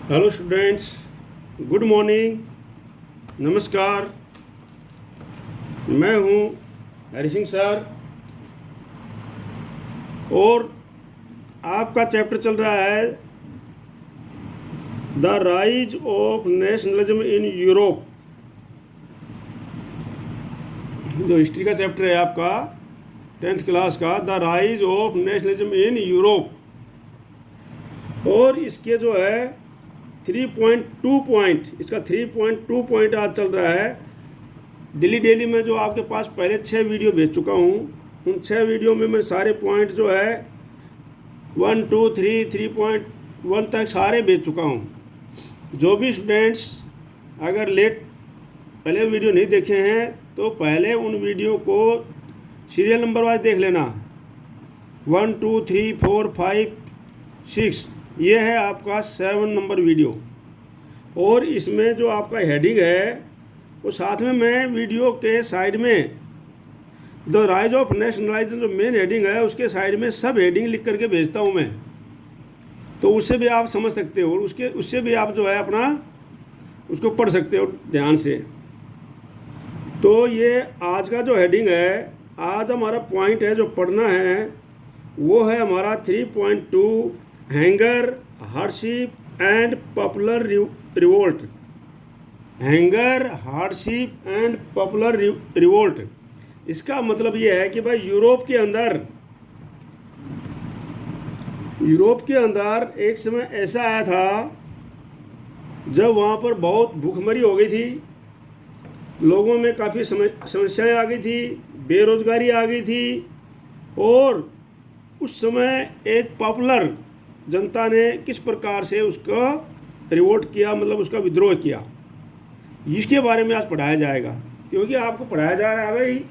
Hello students, good morning, नमस्कार। मैं हूं हरि सिंह सर और आपका चैप्टर चल रहा है the rise of nationalism in Europe. जो हिस्ट्री का चैप्टर है आपका 10th क्लास का, the rise of nationalism in Europe. और इसके जो है 3.2 पॉइंट, इसका 3.2 पॉइंट आज चल रहा है। डेली में जो आपके पास पहले 6 वीडियो भेज चुका हूँ, उन 6 वीडियो में मैं सारे पॉइंट जो है 1, 2, 3, 3.1 तक सारे भेज चुका हूँ। जो भी स्टूडेंट्स अगर पहले वीडियो नहीं देखे हैं तो पहले उन वीडियो को सीरियल नंबर वाइज देख लेना। 1, 2, 3, 4, 5, 6, ये है आपका 7 नंबर वीडियो। और इसमें जो आपका हेडिंग है वो साथ में मैं वीडियो के साइड में द राइज ऑफ नेशनलाइजेशन जो मेन हेडिंग है उसके साइड में सब हेडिंग लिख करके भेजता हूँ मैं, तो उससे भी आप समझ सकते हो और उससे भी आप जो है अपना उसको पढ़ सकते हो ध्यान से। तो ये आज का जो हेडिंग है, आज हमारा पॉइंट है जो पढ़ना है वो है हमारा 3.2 hanger, hardship and popular revolt. Hanger, hardship and popular revolt, इसका मतलब ये है कि भाई यूरोप के अंदर एक समय ऐसा आया था जब वहाँ पर बहुत भूखमरी हो गई थी, लोगों में काफ़ी समस्याएं आ गई थी, बेरोजगारी आ गई थी। और उस समय एक पॉपुलर जनता ने किस प्रकार से उसका रिवोल्ट किया, मतलब उसका विद्रोह किया, इसके बारे में आज पढ़ाया जाएगा। क्योंकि आपको पढ़ाया जा रहा है भाई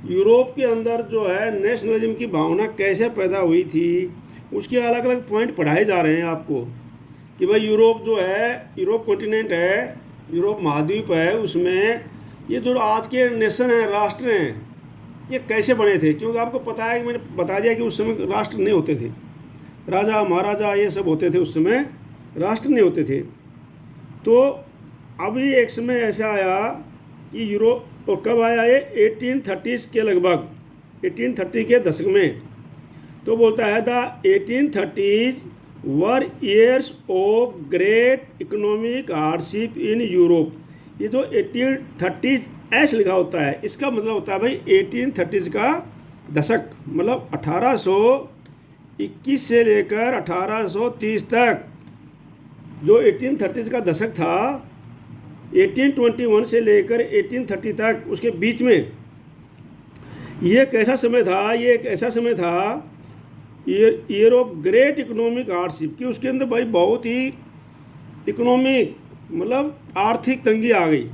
यूरोप के अंदर जो है नेशनलिज्म की भावना कैसे पैदा हुई थी, उसके अलग अलग पॉइंट पढ़ाए जा रहे हैं आपको कि भाई यूरोप जो है, यूरोप कॉन्टिनेंट है, यूरोप महाद्वीप है, उसमें ये जो आज के नेशन हैं, राष्ट्र हैं, ये कैसे बने थे। क्योंकि आपको पता है कि मैंने बता दिया कि उस समय राष्ट्र नहीं होते थे, राजा महाराजा ये सब होते थे, उस समय राष्ट्र नहीं होते थे। तो अभी एक समय ऐसा आया कि यूरोप, और कब आया ये 1830 के लगभग, 1830 के दशक में। तो बोलता है the 1830s were years of great economic hardship in Europe. ये जो 1830 ऐश लिखा होता है, इसका मतलब होता है भाई 1830 का दशक, मतलब 1821 से लेकर 1830 तक जो 1830 का दशक था, 1821 से लेकर 1830 तक, उसके बीच में ये एक ऐसा समय था, ये एक ऐसा समय था year of great economic hardship, कि उसके अंदर भाई बहुत ही इकोनॉमिक, मतलब आर्थिक तंगी आ गई,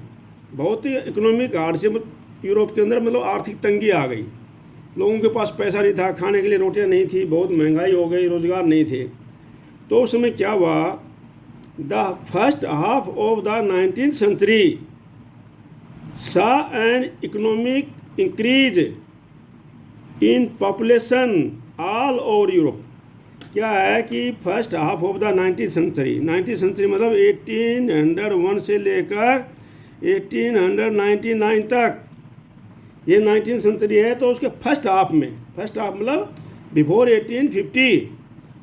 बहुत ही इकोनॉमिक हार्डशिप यूरोप के अंदर, मतलब आर्थिक तंगी आ गई। लोगों के पास पैसा नहीं था, खाने के लिए रोटियां नहीं थी, बहुत महंगाई हो गई, रोज़गार नहीं थे। तो उस समय क्या हुआ, the first half of the 19th century saw an economic increase in population all over Europe. क्या है कि first half of the 19th century, 19th century मतलब 1801 से लेकर 1899 तक, ये 19th सेंचुरी है। तो उसके फर्स्ट हाफ मतलब बिफोर 1850,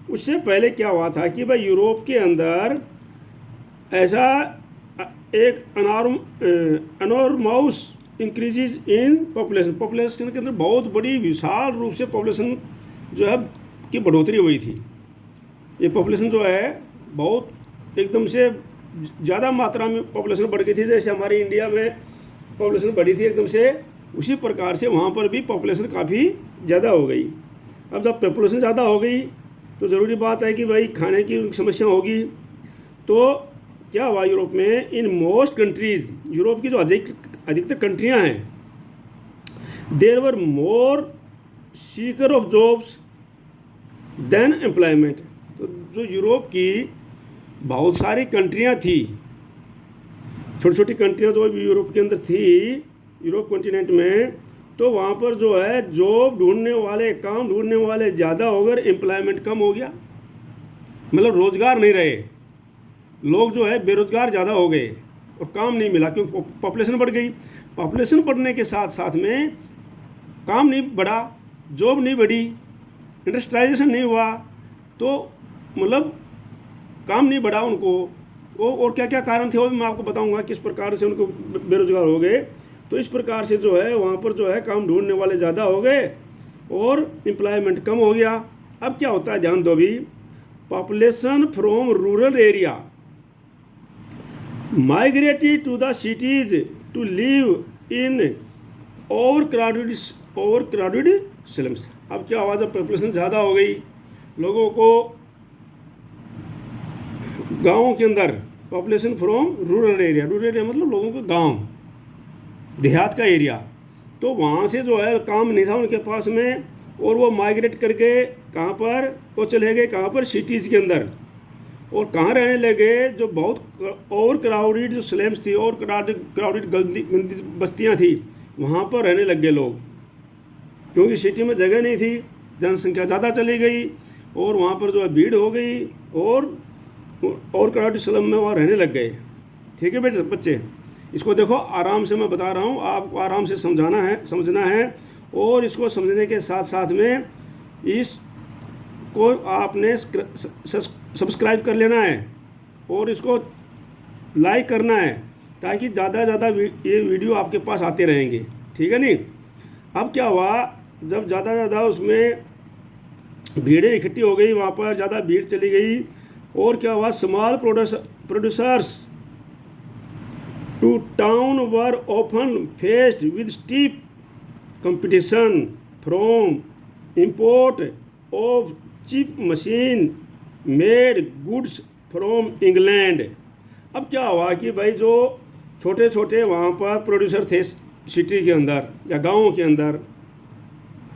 उससे पहले क्या हुआ था कि भाई यूरोप के अंदर ऐसा एक अनॉर्मस इंक्रीजेज इन पॉपुलेशन के अंदर बहुत बड़ी विशाल रूप से पॉपुलेशन जो है की बढ़ोतरी हुई थी। ये पॉपुलेशन जो है बहुत एकदम से ज़्यादा मात्रा में पॉपुलेशन बढ़ गई थी। जैसे हमारी इंडिया में पॉपुलेशन बढ़ी थी एकदम से, उसी प्रकार से वहाँ पर भी पॉपुलेशन काफ़ी ज़्यादा हो गई। अब जब पॉपुलेशन ज़्यादा हो गई तो ज़रूरी बात है कि भाई खाने की समस्या होगी। तो क्या हुआ यूरोप में, इन मोस्ट कंट्रीज़, यूरोप की जो अधिकतर कंट्रियाँ हैं, there were more seeker of jobs than employment. तो जो यूरोप की बहुत सारी कंट्रियाँ थी, छोटी छोटी कंट्रियाँ जो यूरोप के अंदर थी, यूरोप कॉन्टिनेंट में, तो वहाँ पर जो है जॉब ढूंढने वाले, काम ढूंढने वाले ज़्यादा हो गए, एम्प्लॉयमेंट कम हो गया, मतलब रोज़गार नहीं रहे। लोग जो है बेरोजगार ज़्यादा हो गए और काम नहीं मिला, क्योंकि पॉपुलेशन बढ़ गई। पॉपुलेशन बढ़ने के साथ साथ में काम नहीं बढ़ा, जॉब नहीं बढ़ी, इंडस्ट्रियलाइजेशन नहीं हुआ, तो मतलब काम नहीं बढ़ा उनको। वो और क्या क्या कारण थे वो भी मैं आपको बताऊंगा किस प्रकार से उनको बेरोजगार हो गए। तो इस प्रकार से जो है वहाँ पर जो है काम ढूंढने वाले ज़्यादा हो गए और एम्प्लॉयमेंट कम हो गया। अब क्या होता है, ध्यान दो भी, population from rural area migrated to the cities to live in over crowded slums. अब क्या हुआ, जब पॉपुलेशन ज़्यादा हो गई, लोगों को गाँव के अंदर, पॉपुलेशन फ्रॉम रूरल एरिया मतलब लोगों का गांव, देहात का एरिया, तो वहाँ से जो है काम नहीं था उनके पास में, और वो माइग्रेट करके कहाँ पर वो चले गए, कहाँ पर, सिटीज़ के अंदर। और कहाँ रहने लगे, जो बहुत ओवर क्राउडेड जो स्लम्स थी और क्राउडेड गंदी बस्तियाँ थी, वहाँ पर रहने लग गए लोग, क्योंकि सिटी में जगह नहीं थी, जनसंख्या ज़्यादा चली गई और वहाँ पर जो है भीड़ हो गई और क्राउडेड स्लम में वहाँ रहने लग गए। ठीक है बेटे बच्चे, इसको देखो आराम से मैं बता रहा हूँ, आपको आराम से समझना है और इसको समझने के साथ साथ में इसको आपने सब्सक्राइब कर लेना है और इसको लाइक करना है, ताकि ज़्यादा से ज़्यादा ये वीडियो आपके पास आते रहेंगे। ठीक है नहीं। अब क्या हुआ, जब ज़्यादा ज़्यादा उसमें भीड़ें इकट्ठी हो गई, वहाँ पर ज़्यादा भीड़ चली गई, और क्या हुआ, small producers to town were often faced with steep competition from import of cheap machine made goods from England. अब क्या हुआ कि भाई जो छोटे छोटे वहाँ पर प्रोड्यूसर थे सिटी के अंदर या गाँव के अंदर,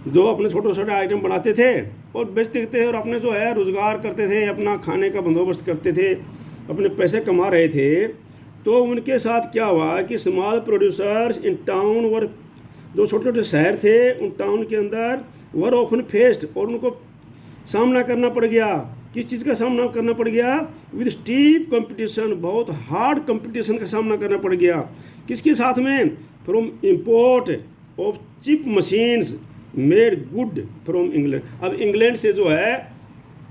जो अपने छोटे छोटे आइटम बनाते थे और बेचते थे और अपने जो है रोज़गार करते थे, अपना खाने का बंदोबस्त करते थे, अपने पैसे कमा रहे थे, तो उनके साथ क्या हुआ कि स्मॉल प्रोड्यूसर्स इन टाउन वर, जो छोटे छोटे शहर थे उन टाउन के अंदर, वर ऑफन फेस्ड, और उनको सामना करना पड़ गया। किस चीज़ का सामना करना पड़ गया, विद स्टीप कंपटीशन, बहुत हार्ड कंपटीशन का सामना करना पड़ गया। किसके साथ में, from import of cheap machines made good from England. अब इंग्लैंड से जो है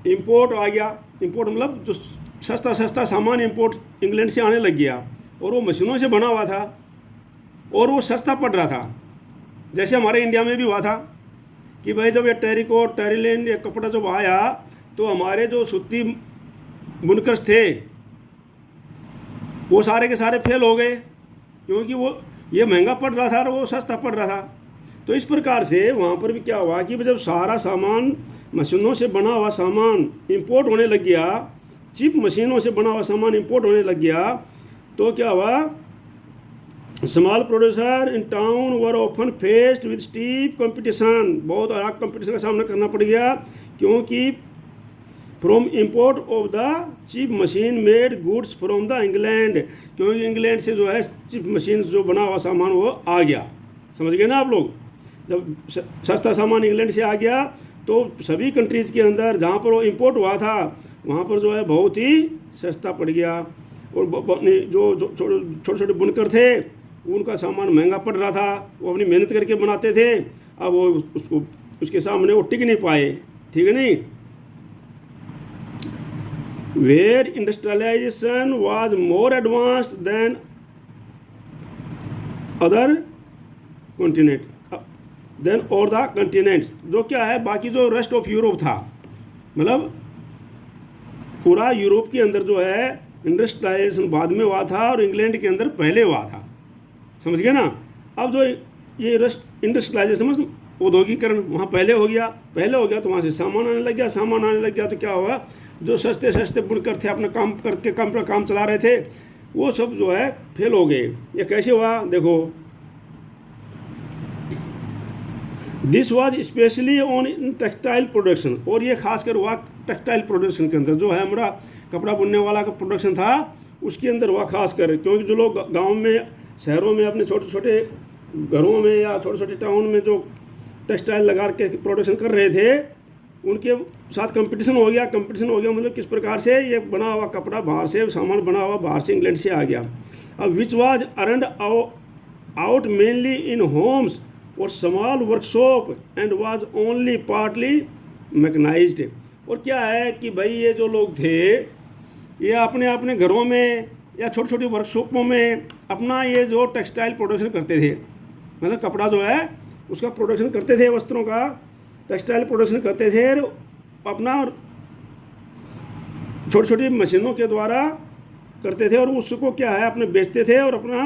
इंपोर्ट आ गया, इंपोर्ट मतलब जो सस्ता सामान इंपोर्ट इंग्लैंड से आने लग गया, और वो मशीनों से बना हुआ था और वो सस्ता पड़ रहा था। जैसे हमारे इंडिया में भी हुआ था कि भाई जब ये टेरिकोट टेरिलिन ये कपड़ा जब आया, तो हमारे जो सूती बुनकर्स थे वो सारे के सारे फेल हो गए, क्योंकि वो ये महंगा पड़ रहा था और वो सस्ता पड़ रहा था। तो इस प्रकार से वहाँ पर भी क्या हुआ कि जब सारा सामान, मशीनों से बना हुआ सामान इंपोर्ट होने लग गया, चिप मशीनों से बना हुआ सामान इंपोर्ट होने लग गया, तो क्या हुआ, small producer in town were often faced with steep competition, बहुत बड़ा कंपटीशन का सामना करना पड़ गया, क्योंकि from import of the chip machine made goods from the England, क्योंकि इंग्लैंड से जो है चिप मशीन जो बना हुआ सामान वो आ गया। समझ गए ना आप लोग। जब सस्ता सामान इंग्लैंड से आ गया, तो सभी कंट्रीज़ के अंदर जहाँ पर वो इम्पोर्ट हुआ था वहाँ पर जो है बहुत ही सस्ता पड़ गया, और जो छोटे छोटे बुनकर थे उनका सामान महंगा पड़ रहा था, वो अपनी मेहनत करके बनाते थे, अब वो उसके सामने वो टिक नहीं पाए। ठीक है नहीं। Where industrialization was more advanced than other continent than और द कंटिनेंट्स, जो क्या है, बाकी जो रेस्ट ऑफ यूरोप था, मतलब पूरा यूरोप के अंदर जो है इंडस्ट्रियलाइजेशन बाद में हुआ था और इंग्लैंड के अंदर पहले हुआ था। समझ गए ना। अब जो ये इंडस्ट्रियलाइजेशन औद्योगिकरण वहाँ पहले हो गया तो वहाँ से सामान आने लग गया, तो क्या हुआ, जो सस्ते बुनकर थे अपना काम करके काम चला रहे थे, वो सब जो है फेल हो गए। ये कैसे हुआ, देखो, this was specially on in textile production, और ये खासकर हुआ टेक्सटाइल प्रोडक्शन के अंदर, जो है हमारा कपड़ा बुनने वाला का प्रोडक्शन था उसके अंदर हुआ खासकर, क्योंकि जो लोग गांव में शहरों में अपने छोटे छोटे घरों में या छोटे छोटे टाउन में जो टेक्सटाइल लगा के प्रोडक्शन कर रहे थे, उनके साथ कंपटीशन हो गया। कंपटीशन हो गया मतलब किस प्रकार से, ये बना हुआ कपड़ा बाहर से, सामान बना हुआ बाहर से इंग्लैंड से आ गया। अब which was earned out mainly in homes और small workshop and was only partly mechanised. और क्या है कि भाई ये जो लोग थे ये अपने अपने घरों में या छोटी छोटी वर्कशॉपों में अपना ये जो टेक्सटाइल प्रोडक्शन करते थे, मतलब कपड़ा जो है उसका प्रोडक्शन करते थे, वस्त्रों का टेक्सटाइल प्रोडक्शन करते थे, अपना छोटी छोटी मशीनों के द्वारा करते थे और उसको क्या है अपने बेचते थे और अपना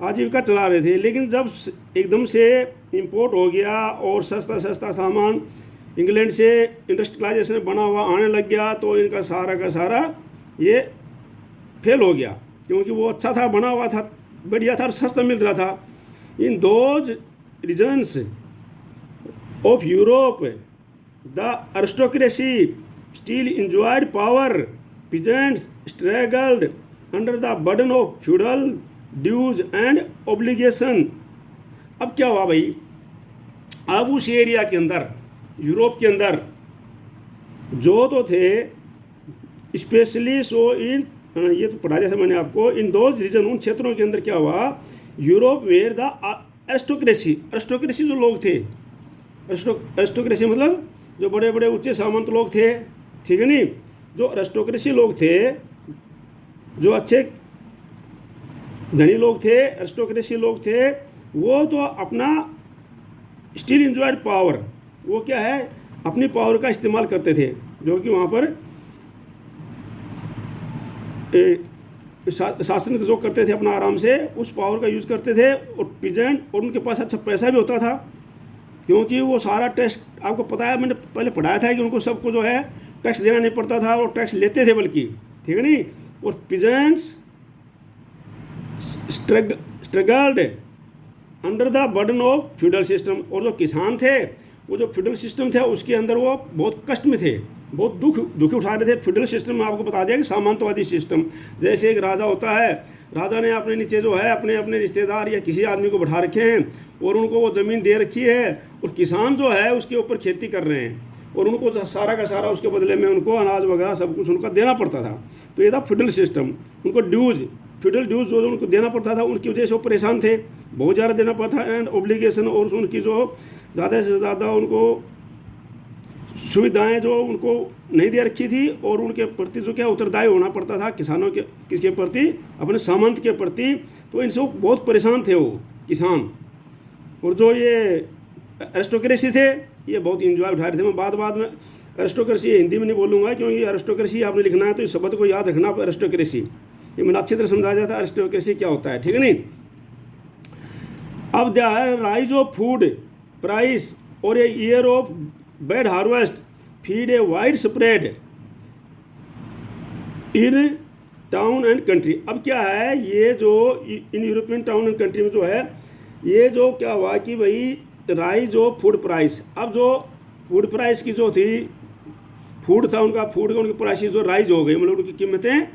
आजीविका चला रहे थे। लेकिन जब एकदम से इंपोर्ट हो गया और सस्ता सस्ता सामान इंग्लैंड से इंडस्ट्रियलाइजेशन बना हुआ आने लग गया तो इनका सारा का सारा ये फेल हो गया, क्योंकि वो अच्छा था, बना हुआ था, बढ़िया था और सस्ता मिल रहा था। In those regions of Europe the aristocracy still enjoyed power, peasants struggled under the burden of feudal dues and obligation। अब क्या हुआ भाई, अब उस एरिया के अंदर, यूरोप के अंदर जो तो थे स्पेशली सो इन, ये तो पढ़ा दिया था मैंने आपको, इन दो रीजन, उन क्षेत्रों के अंदर क्या हुआ, Europe where the aristocracy, aristocracy जो लोग थे, एरिस्टोक्रेसी मतलब जो बड़े बड़े उच्च सामंत लोग थे, ठीक है नहीं, जो एरिस्टोक्रेसी लोग थे, जो अच्छे धनी लोग थे, एरिस्टोक्रेसी लोग थे, वो तो अपना स्टिल इंजॉयड पावर, वो क्या है अपनी पावर का इस्तेमाल करते थे, जो कि वहाँ पर शासन जो करते थे अपना आराम से उस पावर का यूज़ करते थे। और पीजेंट, और उनके पास अच्छा पैसा भी होता था, क्योंकि वो सारा टैक्स, आपको पता है मैंने पहले पढ़ाया था कि उनको सबको जो है टैक्स देना नहीं पड़ता था, और टैक्स लेते थे बल्कि, ठीक है नहीं। और peasants struggled under the burden of feudal system, और जो किसान थे वो जो फ्यूडल सिस्टम था उसके अंदर वो बहुत कष्ट में थे, बहुत दुख उठा रहे थे। फ्यूडल सिस्टम में आपको बता दिया कि सामंतवादी सिस्टम, जैसे एक राजा होता है, राजा ने अपने नीचे जो है अपने अपने रिश्तेदार या किसी आदमी को बैठा रखे हैं और उनको वो ज़मीन दे रखी है, और किसान जो है उसके ऊपर खेती कर रहे हैं और उनको सारा का सारा उसके बदले में उनको अनाज वगैरह सब कुछ उनका देना पड़ता था। तो ये था फ्यूडल सिस्टम। उनको ड्यूज, फ्यूडल ड्यूज जो उनको देना पड़ता था, उनकी वजह से वो परेशान थे, बहुत ज़्यादा देना पड़ता था। एंड ओब्लिगेशन, और उनकी जो ज़्यादा से ज़्यादा उनको सुविधाएं जो उनको नहीं दे रखी थी, और उनके प्रति जो क्या उत्तरदायी होना पड़ता था किसानों के, किसके प्रति, अपने सामंत के प्रति। तो इनसे वो बहुत परेशान थे वो किसान। और जो ये एरिस्टोक्रेसी थे ये बहुत इंजॉय उठा रहे थे। मैं बाद में एरिस्टोक्रेसी हिंदी में नहीं बोलूँगा, क्योंकि एरिस्टोक्रेसी आपने लिखना है तो इस शब्द को याद रखना, एरिस्टोक्रेसी, ये मैंने अच्छी तरह समझाया जाता है एरिस्टोक्रेसी क्या होता है, ठीक है नहीं। अब क्या है, राइज ऑफ फूड प्राइस और a year of bad harvest feed a wide spread in town and country. अब क्या है, ये जो in European town and country में जो है, ये जो क्या हुआ कि भाई राइज ऑफ फूड प्राइस, अब जो फूड प्राइस की जो थी, फूड था उनका, फूड का उनकी प्राइस जो राइज हो गई, मतलब उनकी कीमतें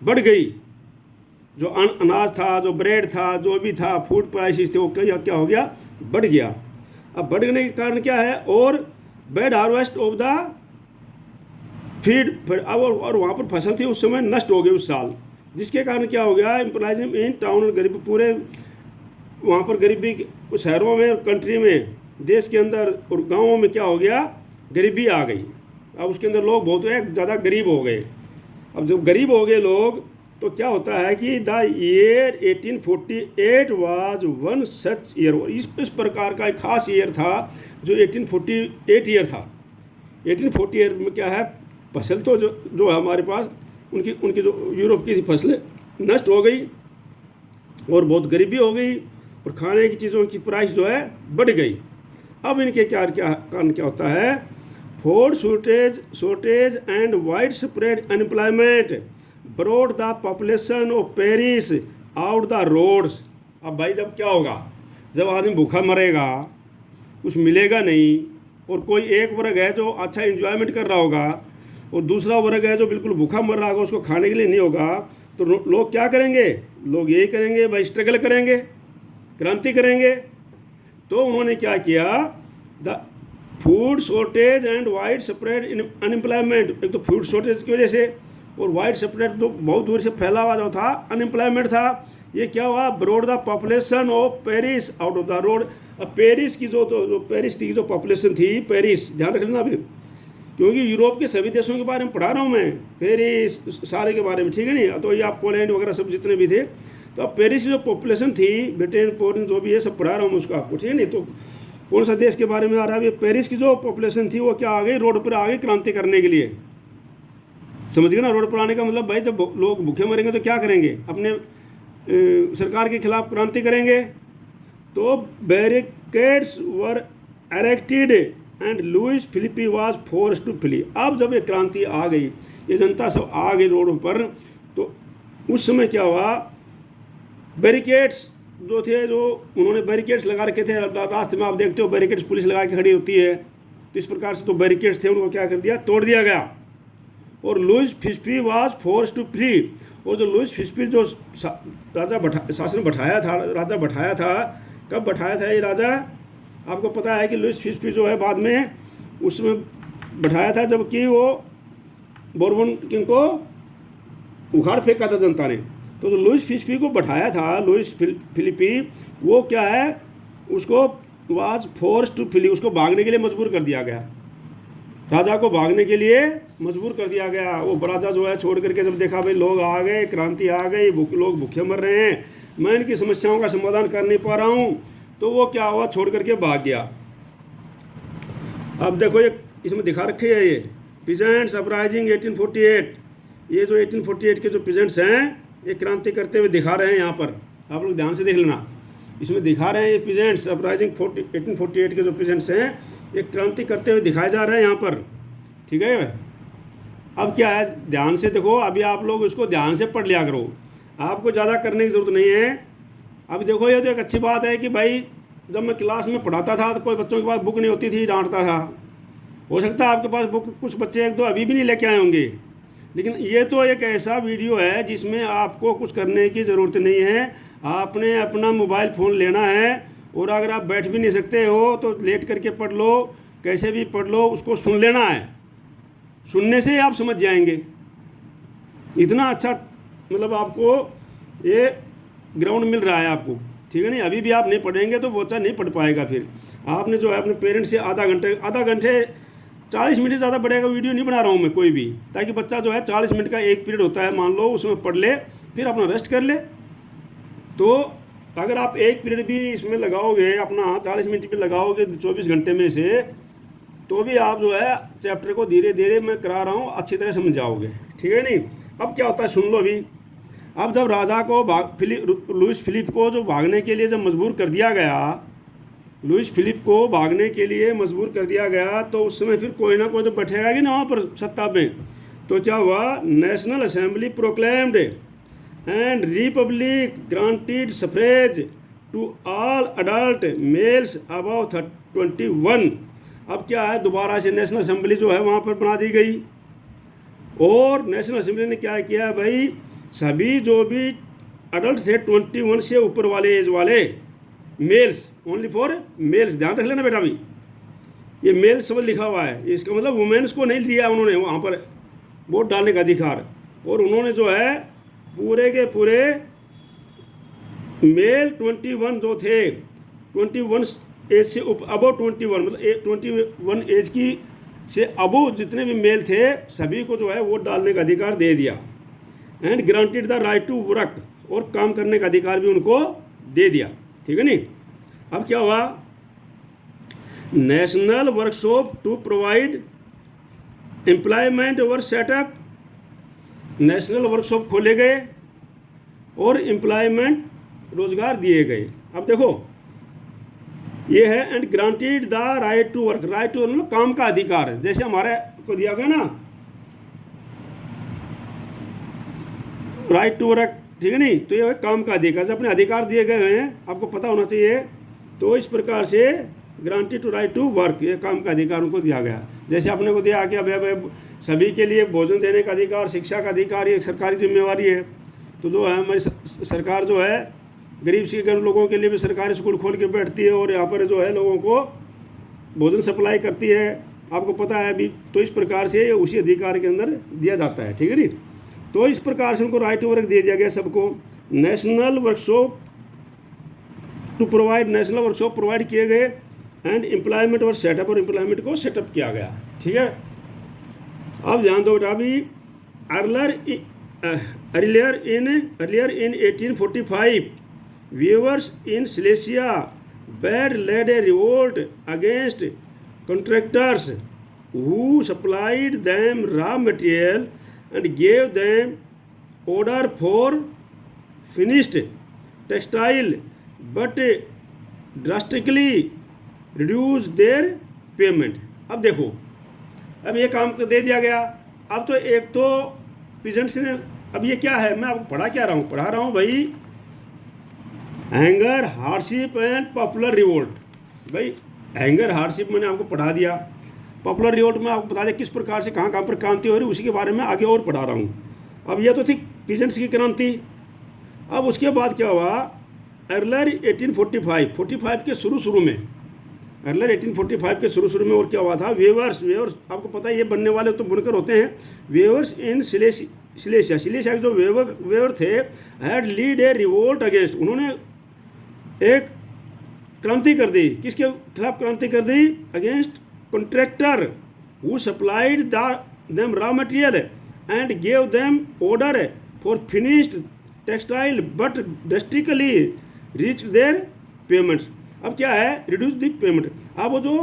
बढ़ गई। जो अनाज था, जो ब्रेड था, जो भी था, फूड प्राइसेस थे, वो क्या हो गया, बढ़ गया। अब बढ़ने के कारण क्या है, और bad harvest of the feed, अब और वहाँ पर फसल थी उस समय नष्ट हो गई उस साल, जिसके कारण क्या हो गया, एम्प्लॉयज इन टाउन, गरीबी पूरे वहाँ पर गरीबी, शहरों में, कंट्री में, देश के अंदर और गाँवों में क्या हो गया, गरीबी आ गई। अब उसके अंदर लोग बहुत ज़्यादा गरीब हो गए। अब जब गरीब हो गए लोग तो क्या होता है कि the year 1848 was one such year, इस प्रकार का एक खास ईयर था जो 1848 ईयर था। 1840 ईयर में क्या है, फसल तो जो हमारे पास उनकी जो यूरोप की थी फसलें नष्ट हो गई और बहुत गरीबी हो गई और खाने की चीज़ों की प्राइस जो है बढ़ गई। अब इनके कारण क्या होता है, food shortage and widespread unemployment brought the population of Paris out the roads. अब भाई जब क्या होगा, जब आदमी भूखा मरेगा, कुछ मिलेगा नहीं, और कोई एक वर्ग है जो अच्छा एंजॉयमेंट कर रहा होगा और दूसरा वर्ग है जो बिल्कुल भूखा मर रहा होगा, उसको खाने के लिए नहीं होगा, तो लोग क्या करेंगे, लोग यही करेंगे भाई, स्ट्रगल करेंगे, क्रांति करेंगे। तो उन्होंने क्या किया, the food shortage and widespread unemployment. एक तो फूड शॉर्टेज की वजह से और वाइड स्प्रेड तो बहुत दूर से फैला हुआ जो था अनएम्प्लॉयमेंट था। ये क्या हुआ, brought the population of Paris out of the road. अब पेरिस की जो पेरिस की जो पॉपुलेशन थी, पेरिस ध्यान रख लेना अभी, क्योंकि यूरोप के सभी देशों के बारे में पढ़ा रहा हूँ मैं, पेरिस सारे के बारे में, ठीक है नहीं। तो ये आप पोलैंड वगैरह सब जितने भी थे, तो अब पेरिस की जो पॉपुलेशन थी, ब्रिटेन पोलैंड जो भी है सब पढ़ा रहा हूँ उसको आपको, ठीक है नहीं। तो कौन सा देश के बारे में आ रहा है, पेरिस की जो पॉपुलेशन थी वो क्या आ गई, रोड पर आ गई क्रांति करने के लिए। समझ गए ना, रोड पर आने का मतलब भाई जब लोग भूखे मरेंगे तो क्या करेंगे, अपने सरकार के खिलाफ क्रांति करेंगे। तो barricades were erected and Louis Philippe was forced to flee. अब जब ये क्रांति आ गई, ये जनता सब आ गई रोडों पर, तो उस समय क्या हुआ, बैरिकेड्स जो थे, जो उन्होंने बैरिकेड्स लगा रखे थे रास्ते में, आप देखते हो बैरिकेड्स पुलिस लगा के खड़ी होती है, तो इस प्रकार से तो बैरिकेड्स थे, उनको क्या कर दिया, तोड़ दिया गया। और Louis Philippe was forced to flee. और जो लुइस फिलिपी जो शासन बैठाया था, राजा बैठाया था, कब बैठाया था ये राजा, आपको पता है कि लुइस फिलिपी जो है बाद में उसमें बैठाया था जबकि वो बोर्बन किंग को उखाड़ फेंका था जनता ने। तो जो लुइस फिलिपी को बैठाया था, लुइस फिलिपी, वो क्या है, उसको वाज फोर्स्ड टू फ्ली, उसको भागने के लिए मजबूर कर दिया गया, राजा को भागने के लिए मजबूर कर दिया गया। वो राजा जो है छोड़ करके जब देखा भाई लोग आ गए, क्रांति आ गई, लोग भूखे मर रहे हैं, मैं इनकी समस्याओं का समाधान कर नहीं पा रहा हूँ, तो वो क्या हुआ, छोड़ करके भाग गया। अब देखो ये इसमें दिखा रखे है, ये पीजेंट्स अपराइजिंग 1848, ये जो 1848 के जो पीजेंट्स हैं ये क्रांति करते हुए दिखा रहे हैं। यहाँ पर आप लोग ध्यान से देख लेना, इसमें दिखा रहे हैं ये पीजेंट्स अपराइजिंग 1848 के जो पीजेंट्स हैं ये क्रांति करते हुए दिखाए जा रहे हैं यहाँ पर, ठीक है। अब क्या है, ध्यान से देखो, अभी आप लोग इसको ध्यान से पढ़ लिया करो, आपको ज़्यादा करने की ज़रूरत नहीं है। अब देखो ये तो एक अच्छी बात है कि भाई जब मैं क्लास में पढ़ाता था तो कोई बच्चों के पास बुक नहीं होती थी, डांटता था। हो सकता है आपके पास बुक कुछ बच्चे एक दो अभी भी नहीं लेके आए होंगे, लेकिन ये तो एक ऐसा वीडियो है जिसमें आपको कुछ करने की ज़रूरत नहीं है। आपने अपना मोबाइल फ़ोन लेना है, और अगर आप बैठ भी नहीं सकते हो तो लेट करके पढ़ लो, कैसे भी पढ़ लो, उसको सुन लेना है, सुनने से आप समझ जाएंगे। इतना अच्छा मतलब आपको ये ग्राउंड मिल रहा है आपको, ठीक है नहीं। अभी भी आप नहीं पढ़ेंगे तो बच्चा नहीं पढ़ पाएगा। फिर आपने जो है अपने पेरेंट्स से आधा घंटे 40 मिनट से ज़्यादा बढ़ेगा वीडियो नहीं बना रहा हूँ मैं कोई भी, ताकि बच्चा जो है 40 मिनट का एक पीरियड होता है मान लो, उसमें पढ़ ले, फिर अपना रेस्ट कर ले। तो अगर आप एक पीरियड भी इसमें लगाओगे, अपना 40 मिनट भी लगाओगे 24 घंटे में से, तो भी आप जो है चैप्टर को धीरे धीरे मैं करा रहा हूँ अच्छी तरह समझ जाओगे, ठीक है नहीं। अब क्या होता है सुन लो अभी। अब जब राजा को लुइस फिलिप को जो भागने के लिए जब मजबूर कर दिया गया, लुइस फिलिप को भागने के लिए मजबूर कर दिया गया, तो उस समय फिर कोई ना कोई तो बैठेगा कि ना वहाँ पर सत्ता में। तो क्या हुआ, national assembly proclaimed and republic granted suffrage to all adult males above 21। अब क्या है, दोबारा से नेशनल असेंबली जो है वहाँ पर बना दी गई, और नेशनल असेंबली ने क्या किया भाई, सभी जो भी अडल्ट थे 21 से ऊपर वाले एज वाले, मेल्स, ओनली फॉर मेल्स, ध्यान रख लेना बेटा। भी ये मेल शब्द लिखा हुआ है, इसका मतलब वुमेन्स को नहीं दिया उन्होंने वहाँ पर वोट डालने का अधिकार। और उन्होंने जो है पूरे के पूरे मेल 21 जो थे, 21 एज से अबव 21, मतलब 21 एज की से अबव जितने भी मेल थे सभी को जो है वोट डालने का अधिकार दे दिया। And granted the right to work, और काम करने का अधिकार भी उनको दे दिया, ठीक है नहीं। अब क्या हुआ, national workshop to provide employment were set up, national workshop खोले गए और एम्प्लॉयमेंट रोजगार दिए गए। अब देखो ये है, and granted the right to work, right to मतलब काम का अधिकार, जैसे हमारे को दिया गया ना राइट टू वर्क, ठीक है नहीं। तो ये है काम का अधिकार, जब अपने अधिकार दिए गए हैं आपको पता होना चाहिए। तो इस प्रकार से granted to right to work, ये काम का अधिकार उनको दिया गया। जैसे अपने को दिया कि अब सभी के लिए भोजन देने का अधिकार, शिक्षा का अधिकार, ये सरकारी जिम्मेवारी है। तो जो है हमारी सरकार जो है गरीब से गरीब लोगों के लिए भी सरकारी स्कूल खोल के बैठती है, और यहाँ पर जो है लोगों को भोजन सप्लाई करती है, आपको पता है अभी। तो इस प्रकार से उसी अधिकार के अंदर दिया जाता है, ठीक है नी। तो इस प्रकार से उनको राइट टू वर्क दे दिया गया सबको। National workshop to provide, national workshop provide किए गए एंड एम्प्लॉयमेंट और सेटअप, और एम्प्लॉयमेंट को सेटअप किया गया, ठीक है। अब ध्यान दो बेटा, अभी earlier in 1845 weavers in Silesia had led a revolt against contractors who supplied them raw material and gave them order for finished textile but drastically reduced their payment। अब देखो, अब ये काम दे दिया गया। अब तो एक तो पीजेंट्स ने, अब ये क्या है, मैं आपको पढ़ा रहा हूँ भाई, hanger, hardship and popular revolt. भाई हैंगर, हार्डशिप मैंने आपको पढ़ा दिया, पॉपुलर रिवोल्ट में आपको बता दिया किस प्रकार से कहाँ पर क्रांति हो रही, उसी के बारे में आगे और पढ़ा रहा हूँ। अब ये तो थी पीजेंट्स की क्रांति। अब उसके बाद क्या हुआ, अर्लर 1845 के शुरू में, अर्लर 1845 के शुरू में और क्या हुआ था, वेवर्स आपको पता है ये बनने वाले तो बुनकर होते हैं। वेवर्स इन सिलेशिया के जो वेवर थे, had lead a revolt against, उन्होंने एक क्रांति कर दी, किसके खिलाफ क्रांति कर दी, against contractor who supplied them raw material and gave them order for finished textile but drastically reach their payments. अब क्या है, रिड्यूस द पेमेंट। अब वो जो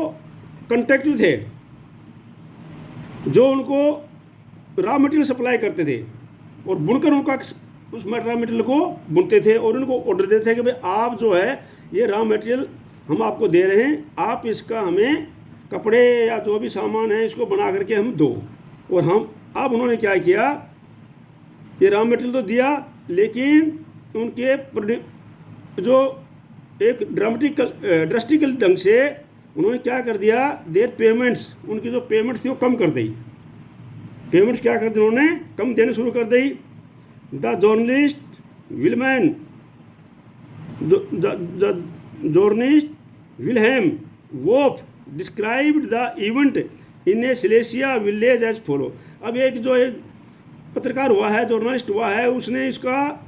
कॉन्ट्रैक्टर थे, जो उनको रॉ मटेरियल सप्लाई करते थे और बुनकर उनका उस रॉ मटेरियल को बुनते थे और उनको ऑर्डर देते थे कि भाई आप जो है ये रॉ मटेरियल हम आपको दे रहे हैं, आप इसका हमें कपड़े या जो भी सामान है इसको बना करके हम दो। और हम, अब उन्होंने क्या किया, ये रॉ मटेरियल तो दिया, लेकिन उनके जो एक ड्रास्टिकल ढंग से उन्होंने क्या कर दिया, देर पेमेंट्स, उनकी जो पेमेंट्स थी वो कम कर दी। पेमेंट्स क्या कर दी उन्होंने, कम देने शुरू कर दी। The journalist Wilhelm Wolff described the event in a Silesia village as follow. अब एक जो एक पत्रकार हुआ है, जर्नलिस्ट हुआ है, उसने इसका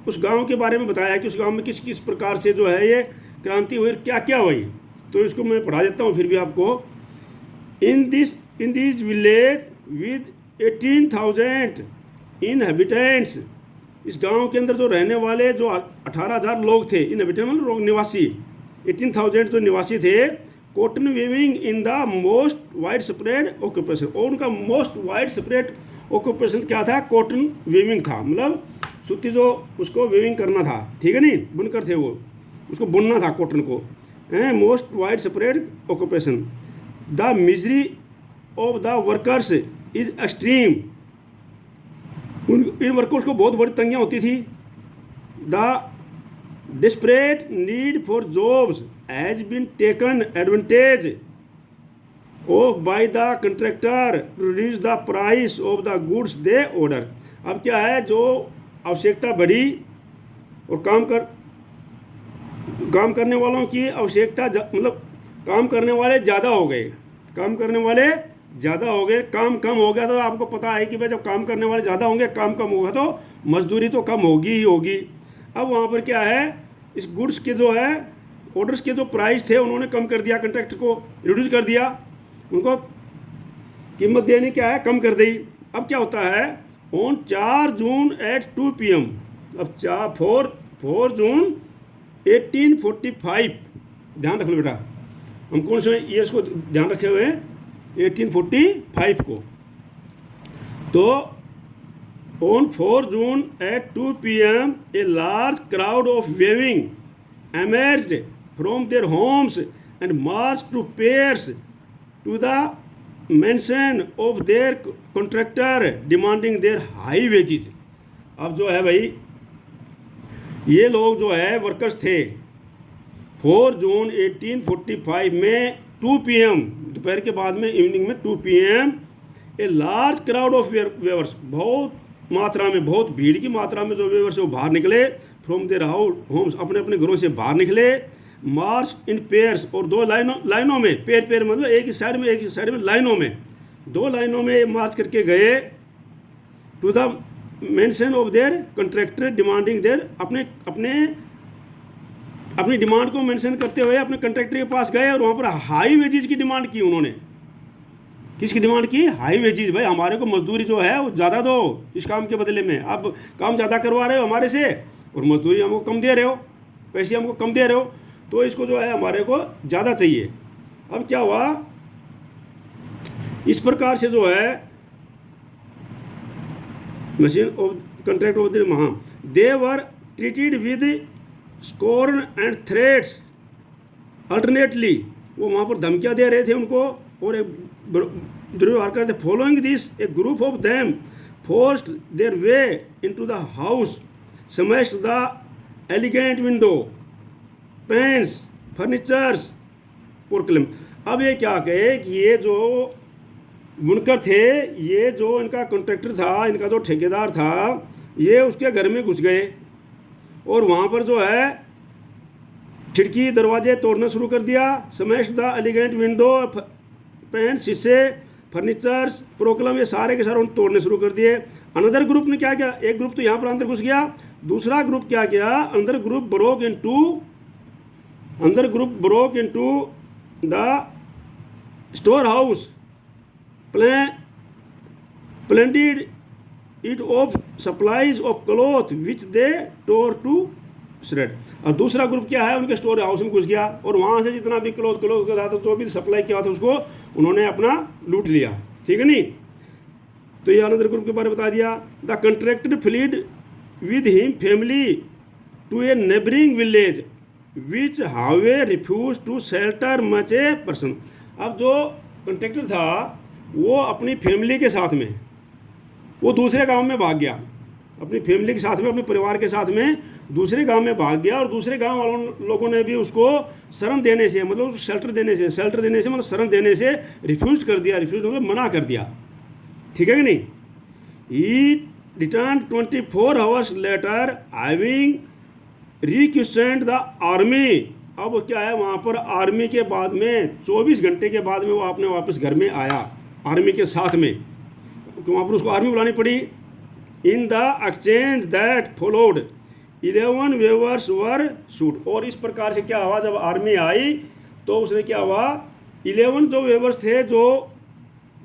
उस गांव के बारे में बताया कि उस गांव में किस किस प्रकार से जो है ये क्रांति हुई, क्या क्या हुई। तो इसको मैं पढ़ा देता हूँ फिर भी आपको। In this village with 18,000 inhabitants, इस गांव के अंदर जो रहने वाले जो 18,000 लोग थे, इनहेबिटेंट मतलब लोग, निवासी, 18,000 जो निवासी थे, cotton weaving in the most wide spread occupation, और उनका मोस्ट वाइड स्प्रेड ऑक्यूपेशन क्या था, कॉटन वीविंग था, मतलब सूती जो उसको वीविंग करना था, ठीक है नहीं, बुनकर थे वो, उसको बुनना था कॉटन को। Most wide spread occupation, the misery of the workers is extreme, इन वर्कर्स को बहुत बड़ी तंगियाँ होती थी। The desperate need for jobs has been taken advantage of by the contractor to reduce the price of the goods they order. अब क्या है, जो आवश्यकता बढ़ी और काम करने वालों की आवश्यकता, मतलब काम करने वाले ज़्यादा हो गए, काम कम हो गया। तो आपको पता है कि भाई जब काम करने वाले ज़्यादा होंगे, काम कम होगा तो मजदूरी तो कम होगी ही होगी। अब वहाँ पर क्या है, इस गुड्स के जो है ऑर्डर्स के जो प्राइस थे उन्होंने कम कर दिया, कॉन्ट्रैक्ट को रिड्यूस कर दिया, उनको कीमत देनी क्या है, कम कर दी। अब क्या होता है, ऑन 4 जून एट 2 PM, अब 4 जून 1845, ध्यान रख लो बेटा, हम कौन से ईयर्स को ध्यान रखे हुए हैं, 1845 को। तो on 4 June at 2 PM a large crowd of weaving emerged from their homes and marched to pairs to the mansion of their contractor demanding their high wages। अब जो है भाई, ये लोग जो है वर्कर्स थे, 4 जून 1845 में 2 PM, दोपहर के बाद में, इवनिंग में 2 PM, a large crowd of weavers, बहुत मात्रा में, बहुत भीड़ की मात्रा में जो वेवर्स वो बाहर निकले, फ्रॉम देयर होम्स, अपने अपने घरों से बाहर निकले, मार्च इन पेयर्स, और दो लाइनों में, पेयर मतलब एक ही साइड में लाइनों में, दो लाइनों में मार्च करके गए to the mansion of their contractor demanding their, अपनी डिमांड को मेंशन करते हुए अपने कंट्रैक्टर के पास गए और वहाँ पर हाई वेजेज की डिमांड की उन्होंने। किसकी डिमांड की? High wages. भाई हमारे को मजदूरी जो है वो ज़्यादा दो इस काम के बदले में, आप काम ज़्यादा करवा रहे हो हमारे से और मजदूरी हमको कम दे रहे हो, पैसे हमको कम दे रहे हो, तो इसको जो है हमारे को ज़्यादा चाहिए। अब क्या हुआ, इस प्रकार से जो है machine of contract of the महा they were treated with scorn and threats alternately, वो वहाँ पर धमकियाँ दे रहे थे उनको और एक दुर्व्यवहार कर रहे थे। Following this a group of them forced their way into the house, smashed the elegant window, panes, furnitures, पोर्टलम। अब ये क्या कहे कि ये जो बुनकर थे, ये जो इनका कॉन्ट्रैक्टर था, इनका जो ठेकेदार था, ये उसके घर में घुस गए और वहाँ पर जो है खिड़की दरवाजे तोड़ना शुरू कर दिया। Smashed the elegant window, pane, शीशे, फर्नीचर्स, प्रोक्लम, ये सारे के सारे उन्होंने तोड़ने शुरू कर दिए। अनदर ग्रुप ने क्या किया, एक ग्रुप तो यहाँ पर अंदर घुस गया, दूसरा ग्रुप क्या किया, अंदर group broke into the store house, plundered it of supplies of cloth which they tore to shred. और दूसरा ग्रुप क्या है, उनके स्टोर हाउस में घुस गया और वहाँ से जितना भी क्लॉथ का था, जो भी सप्लाई किया था उसको उन्होंने अपना लूट लिया। ठीक है नहीं, तो ये अनदर ग्रुप के बारे में बता दिया। The contractor fled with him family to a neighbouring village which however refuse to shelter much a person. अब जो कंट्रैक्टर था वो अपनी फैमिली के साथ में वो दूसरे गांव में भाग गया, अपनी फैमिली के साथ में, अपने परिवार के साथ में दूसरे गांव में भाग गया और दूसरे गांव वालों लोगों ने भी उसको शरण देने से, मतलब उसको शेल्टर देने से मतलब शरण देने से रिफ्यूज कर दिया, रिफ्यूज मतलब मना कर दिया। ठीक है कि नहीं। He return 24 hours later having requested the army. अब क्या है, वहाँ पर आर्मी के बाद में 24 घंटे के बाद में वो अपने वापस घर में आया आर्मी के साथ में, तो वहाँ पर उसको आर्मी बुलानी पड़ी। In the exchange that followed 11 weavers were shoot. और इस प्रकार से क्या हुआ, जब आर्मी आई तो उसने क्या हुआ, 11 जो वेवर्स थे जो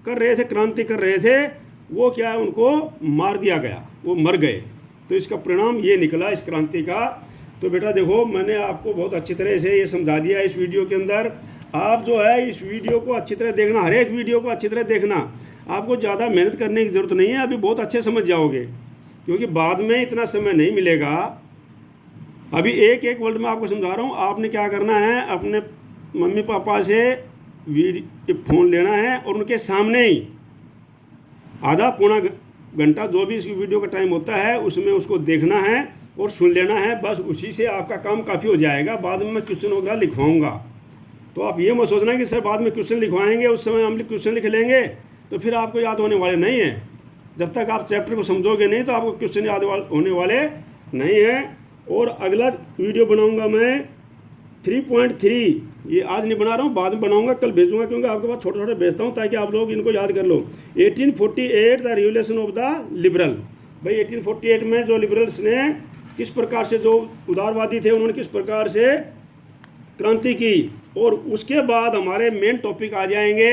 कर रहे थे, क्रांति कर रहे थे, वो क्या है, उनको मार दिया गया, वो मर गए। तो इसका परिणाम ये निकला इस क्रांति का। तो बेटा देखो, मैंने आपको बहुत अच्छी तरह से ये समझा दिया इस वीडियो के अंदर। आप जो है इस वीडियो को अच्छी तरह देखना, हर एक वीडियो को अच्छी तरह देखना। आपको ज़्यादा मेहनत करने की ज़रूरत नहीं है, अभी बहुत अच्छे समझ जाओगे, क्योंकि बाद में इतना समय नहीं मिलेगा। अभी एक एक वर्ड में आपको समझा रहा हूँ। आपने क्या करना है, अपने मम्मी पापा से फ़ोन लेना है और उनके सामने ही आधा पौना घंटा जो भी इस वीडियो का टाइम होता है उसमें उसको देखना है और सुन लेना है। बस उसी से आपका काम काफ़ी हो जाएगा। बाद में मैं क्वेश्चन वगैरह लिखवाऊँगा, तो आप ये मत सोचना कि सर बाद में क्वेश्चन लिखवाएंगे, उस समय हम क्वेश्चन लिख लेंगे, तो फिर आपको याद होने वाले नहीं है। जब तक आप चैप्टर को समझोगे नहीं तो आपको क्वेश्चन याद होने वाले नहीं है। और अगला वीडियो बनाऊंगा मैं 3.3, ये आज नहीं बना रहा हूँ, बाद में बनाऊंगा, कल भेजूंगा, क्योंकि आपके पास छोटे छोटे भेजता हूँ ताकि आप लोग इनको याद कर लो। 1848 the revolution of the liberal. भाई 1848 में जो लिबरल्स ने किस प्रकार से, जो उदारवादी थे, उन्होंने किस प्रकार से क्रांति की। और उसके बाद हमारे मेन टॉपिक आ जाएंगे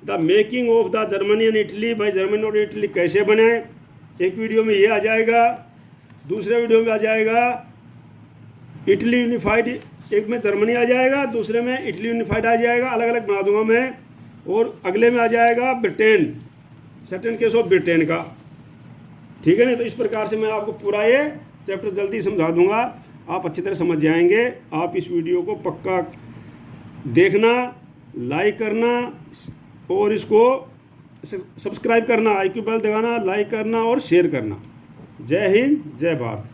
the making of the Germany and Italy. भाई जर्मनी और इटली कैसे बने, एक वीडियो में ये आ जाएगा, दूसरे वीडियो में आ जाएगा इटली यूनिफाइड, एक में जर्मनी आ जाएगा, दूसरे में इटली यूनिफाइड आ जाएगा, अलग अलग बना दूंगा मैं। और अगले में आ जाएगा Britain, certain case of Britain का। ठीक है ना। तो इस प्रकार से मैं आपको पूरा ये चैप्टर जल्दी समझा दूंगा, आप अच्छी तरह समझ जाएंगे। आप इस वीडियो को पक्का देखना, लाइक करना और इसको सब्सक्राइब करना, आईक्यू बेल दबाना, लाइक करना और शेयर करना। जय हिंद, जय भारत।